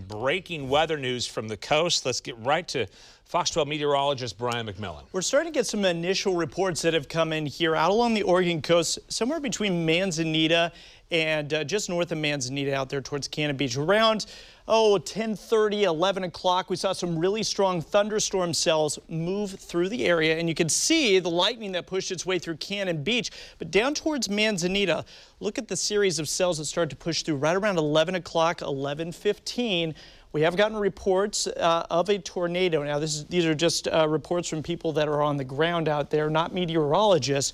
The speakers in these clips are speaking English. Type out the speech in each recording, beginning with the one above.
breaking weather news from the coast. Let's get right to Fox 12 meteorologist Brian McMillan. We're starting to get some initial reports that have come in here out along the Oregon coast, somewhere between Manzanita and just north of Manzanita out there towards Cannon Beach. Around 10:30, 11 o'clock, we saw some really strong thunderstorm cells move through the area, and you could see the lightning that pushed its way through Cannon Beach. But down towards Manzanita, look at the series of cells that started to push through right around 11 o'clock, 11:15. We have gotten reports of a tornado. Now, these are just reports from people that are on the ground out there, not meteorologists.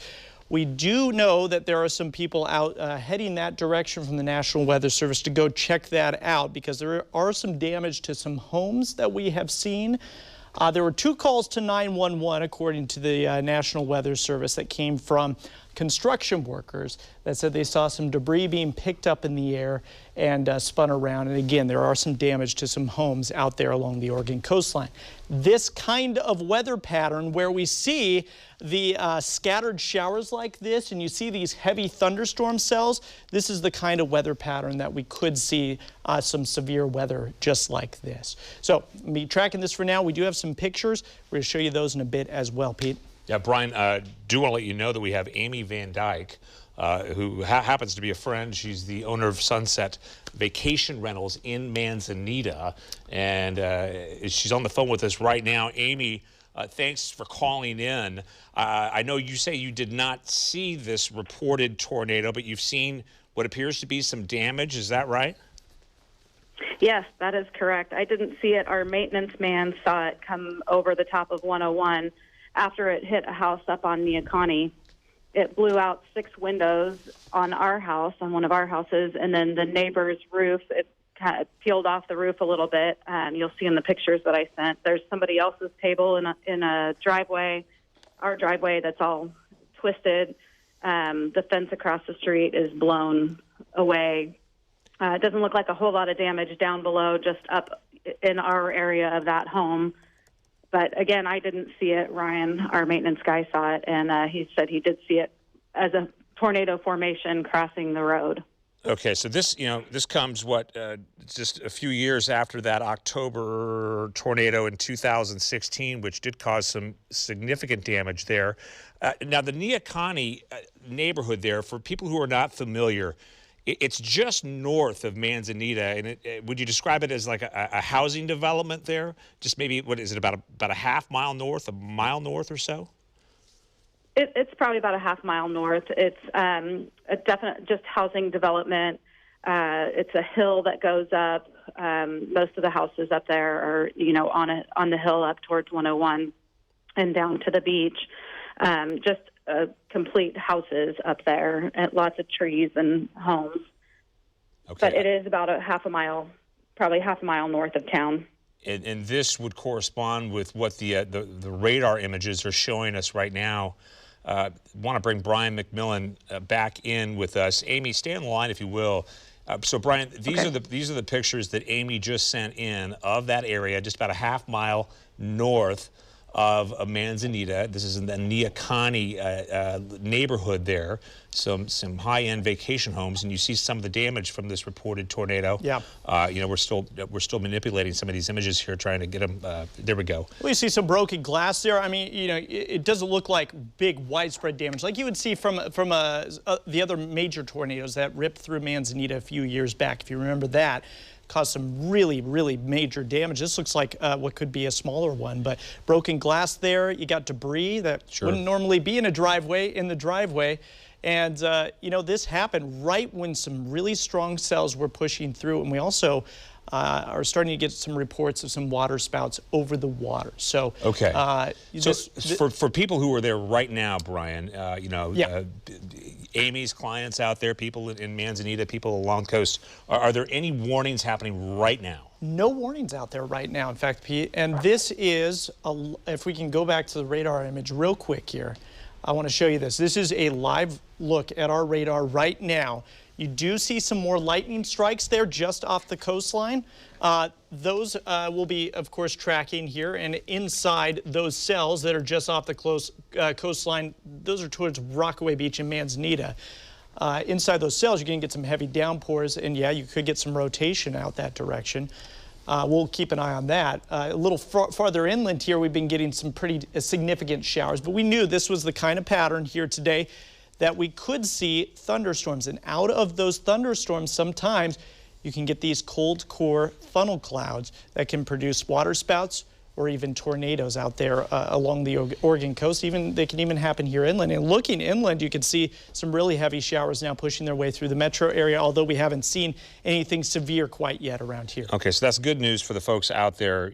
We do know that there are some people out heading that direction from the National Weather Service to go check that out, because there are some damage to some homes that we have seen. There were 2 calls to 911, according to the National Weather Service, that came from construction workers that said they saw some debris being picked up in the air and spun around. And again, there are some damage to some homes out there along the Oregon coastline. This kind of weather pattern where we see the scattered showers like this and you see these heavy thunderstorm cells, this is the kind of weather pattern that we could see some severe weather just like this. So be tracking this for now. We do have some pictures. We're going to show you those in a bit as well, Pete. Yeah, Brian, do want to let you know that we have Amy Van Dyke, who happens to be a friend. She's the owner of Sunset Vacation Rentals in Manzanita, and she's on the phone with us right now. Amy, thanks for calling in. I know you say you did not see this reported tornado, but you've seen what appears to be some damage. Is that right? Yes, that is correct. I didn't see it. Our maintenance man saw it come over the top of 101. After it hit a house up on Neocani. It blew out 6 windows on our house, on one of our houses, and then the neighbor's roof, it kind of peeled off the roof a little bit. You'll see in the pictures that I sent. There's somebody else's table in a driveway, our driveway, that's all twisted. The fence across the street is blown away. It doesn't look like a whole lot of damage down below, just up in our area of that home. But again, I didn't see it. Ryan, our maintenance guy, saw it, and he said he did see it as a tornado formation crossing the road. Okay, so this comes just a few years after that October tornado in 2016, which did cause some significant damage there. Now, the Neocani neighborhood there, for people who are not familiar, it's just north of Manzanita, and would you describe it as like a housing development there? Just maybe, what is it, about a half mile north, a mile north or so? It's probably about a half mile north. It's a definite just housing development. It's a hill that goes up. Most of the houses up there are, on the hill up towards 101 and down to the beach. Just complete houses up there, and lots of trees and homes. Okay. But it is about probably half a mile north of town. And this would correspond with what the radar images are showing us right now. Want to bring Brian McMillan back in with us. Amy, stay on the line if you will. So Brian, these are the pictures that Amy just sent in of that area, just about a half mile north of Manzanita. This is in the Neocani neighborhood there. Some high-end vacation homes, and you see some of the damage from this reported tornado. Yeah. We're still manipulating some of these images here, trying to get them. There we go. Well, you see some broken glass there. I mean, it doesn't look like big, widespread damage like you would see from the other major tornadoes that ripped through Manzanita a few years back. If you remember that, caused some really, really major damage. This looks like what could be a smaller one, but broken glass there. You got debris that wouldn't normally be in the driveway. And, this happened right when some really strong cells were pushing through. And we also are starting to get some reports of some water spouts over the water. So, okay. For people who are there right now, Brian, Amy's clients out there, people in Manzanita, people along the coast, are there any warnings happening right now? No warnings out there right now, in fact, Pete. And this is, if we can go back to the radar image real quick here, I want to show you this. This is a live look at our radar right now. You do see some more lightning strikes there just off the coastline. Those will be, of course, tracking here. And inside those cells that are just off the coastline, those are towards Rockaway Beach and Manzanita. Inside those cells, you're going to get some heavy downpours. And, yeah, you could get some rotation out that direction. we'll keep an eye on that. A little farther inland here, we've been getting some pretty significant showers, but we knew this was the kind of pattern here today that we could see thunderstorms. And out of those thunderstorms, sometimes you can get these cold core funnel clouds that can produce water spouts or even tornadoes out there along the Oregon coast. They can even happen here inland. And looking inland, you can see some really heavy showers now pushing their way through the metro area, although we haven't seen anything severe quite yet around here. Okay, so that's good news for the folks out there,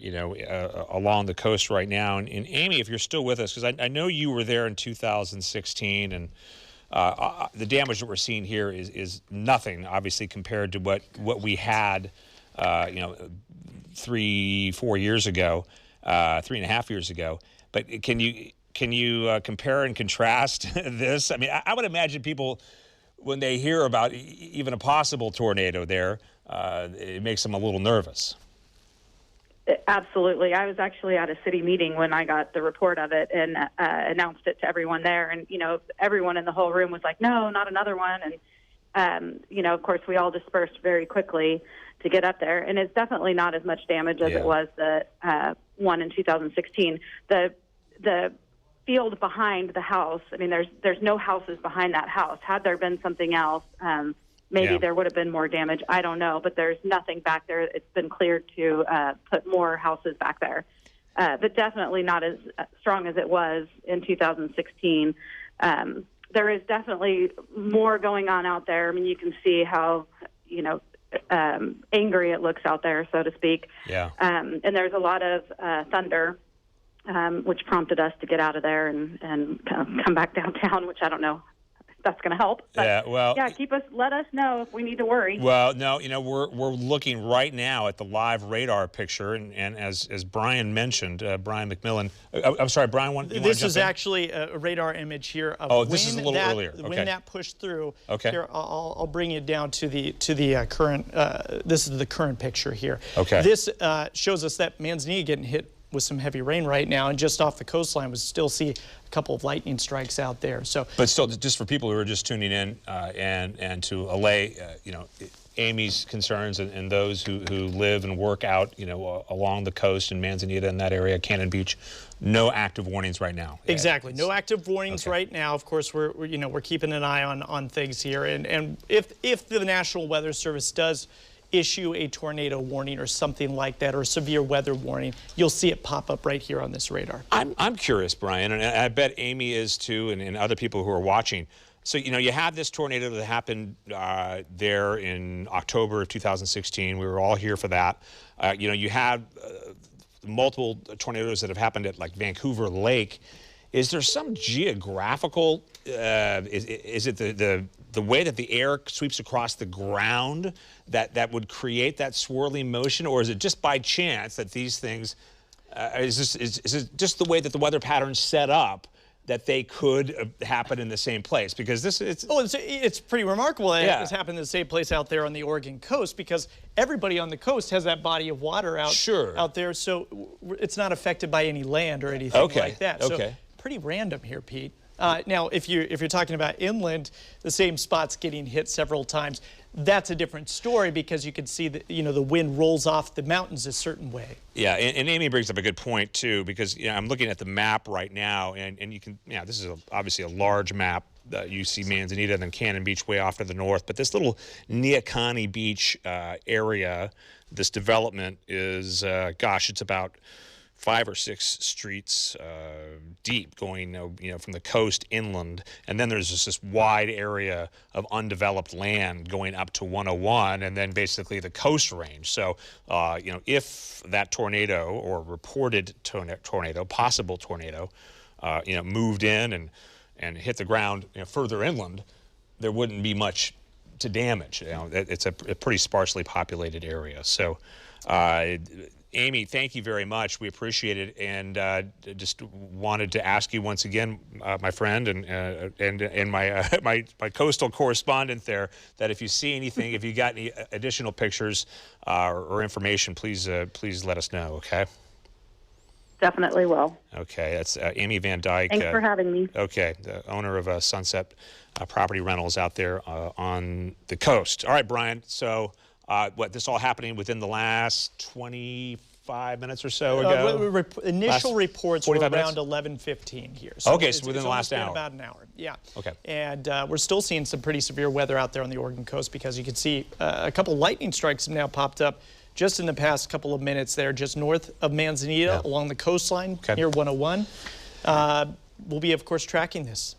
along the coast right now. And Amy, if you're still with us, because I know you were there in 2016, and the damage that we're seeing here is nothing, obviously, compared to what we had, 3-4 years ago. 3.5 years ago, but can you compare and contrast this? I mean, I would imagine people, when they hear about even a possible tornado there, it makes them a little nervous. Absolutely. I was actually at a city meeting when I got the report of it and announced it to everyone there. And, everyone in the whole room was like, no, not another one. And, of course, we all dispersed very quickly to get up there. And it's definitely not as much damage as it was the one in 2016. The field behind the house, I mean, there's no houses behind that house. Had there been something else, maybe there would have been more damage. I don't know, but there's nothing back there. It's been cleared to put more houses back there. But definitely not as strong as it was in 2016. There is definitely more going on out there. I mean, you can see how, angry it looks out there, so to speak. Yeah. And there's a lot of thunder, which prompted us to get out of there and come back downtown, which I don't know if that's going to help. But let us know if we need to worry. Well, no, we're looking right now at the live radar picture, and as Brian mentioned, Brian McMillan. I'm sorry, Brian. This is actually a radar image here of this is a little earlier. Okay. When that pushed through. Okay. Here, I'll bring you down to the current. This is the current picture here. Okay. This shows us that Manzanita getting hit with some heavy rain right now, and just off the coastline, we still see a couple of lightning strikes out there. So, but still, just for people who are just tuning in, and to allay, Amy's concerns and those who live and work out, along the coast in Manzanita and that area, Cannon Beach, no active warnings right now. Exactly, no active warnings right now. Of course, we're keeping an eye on things here, and if the National Weather Service does issue a tornado warning or something like that, or a severe weather warning, you'll see it pop up right here on this radar. I'm curious, Brian, and I bet Amy is too, and other people who are watching. So, you have this tornado that happened there in October of 2016. We were all here for that. You have multiple tornadoes that have happened at like Vancouver Lake. Is there some geographical, is it the way that the air sweeps across the ground that would create that swirling motion, or is it just by chance that these things, is it just the way that the weather patterns set up that they could happen in the same place? Because it's pretty remarkable that it's happened in the same place out there on the Oregon coast, because everybody on the coast has that body of water out there, so it's not affected by any land or anything like that. So pretty random here, Pete. Now, if you're talking about inland, the same spot's getting hit several times. That's a different story, because you can see that the wind rolls off the mountains a certain way. Yeah, and Amy brings up a good point too, because I'm looking at the map right now, and you can this is obviously a large map. You see Manzanita and then Cannon Beach way off to the north, but this little Neocani Beach area, this development is it's about 5 or 6 streets deep, going from the coast inland, and then there's just this wide area of undeveloped land going up to 101, and then basically the coast range. So if that tornado or reported tornado, possible tornado, moved in and hit the ground further inland, there wouldn't be much to damage. It's a pretty sparsely populated area. So Amy, thank you very much. We appreciate it, and just wanted to ask you once again, my friend and my coastal correspondent there, that if you see anything, if you got any additional pictures or information, please let us know. Okay. Definitely will. Okay, that's Amy Van Dyke. Thanks for having me. Okay, the owner of Sunset Property Rentals out there on the coast. All right, Brian. So This all happening within the last 25 minutes or so ago? Initial reports were 45 minutes? around 11:15 here. Okay, it's so within the last been hour. about an hour, yeah. Okay. And we're still seeing some pretty severe weather out there on the Oregon coast, because you can see a couple lightning strikes have now popped up just in the past couple of minutes there, just north of Manzanita along the coastline near 101. We'll be, of course, tracking this.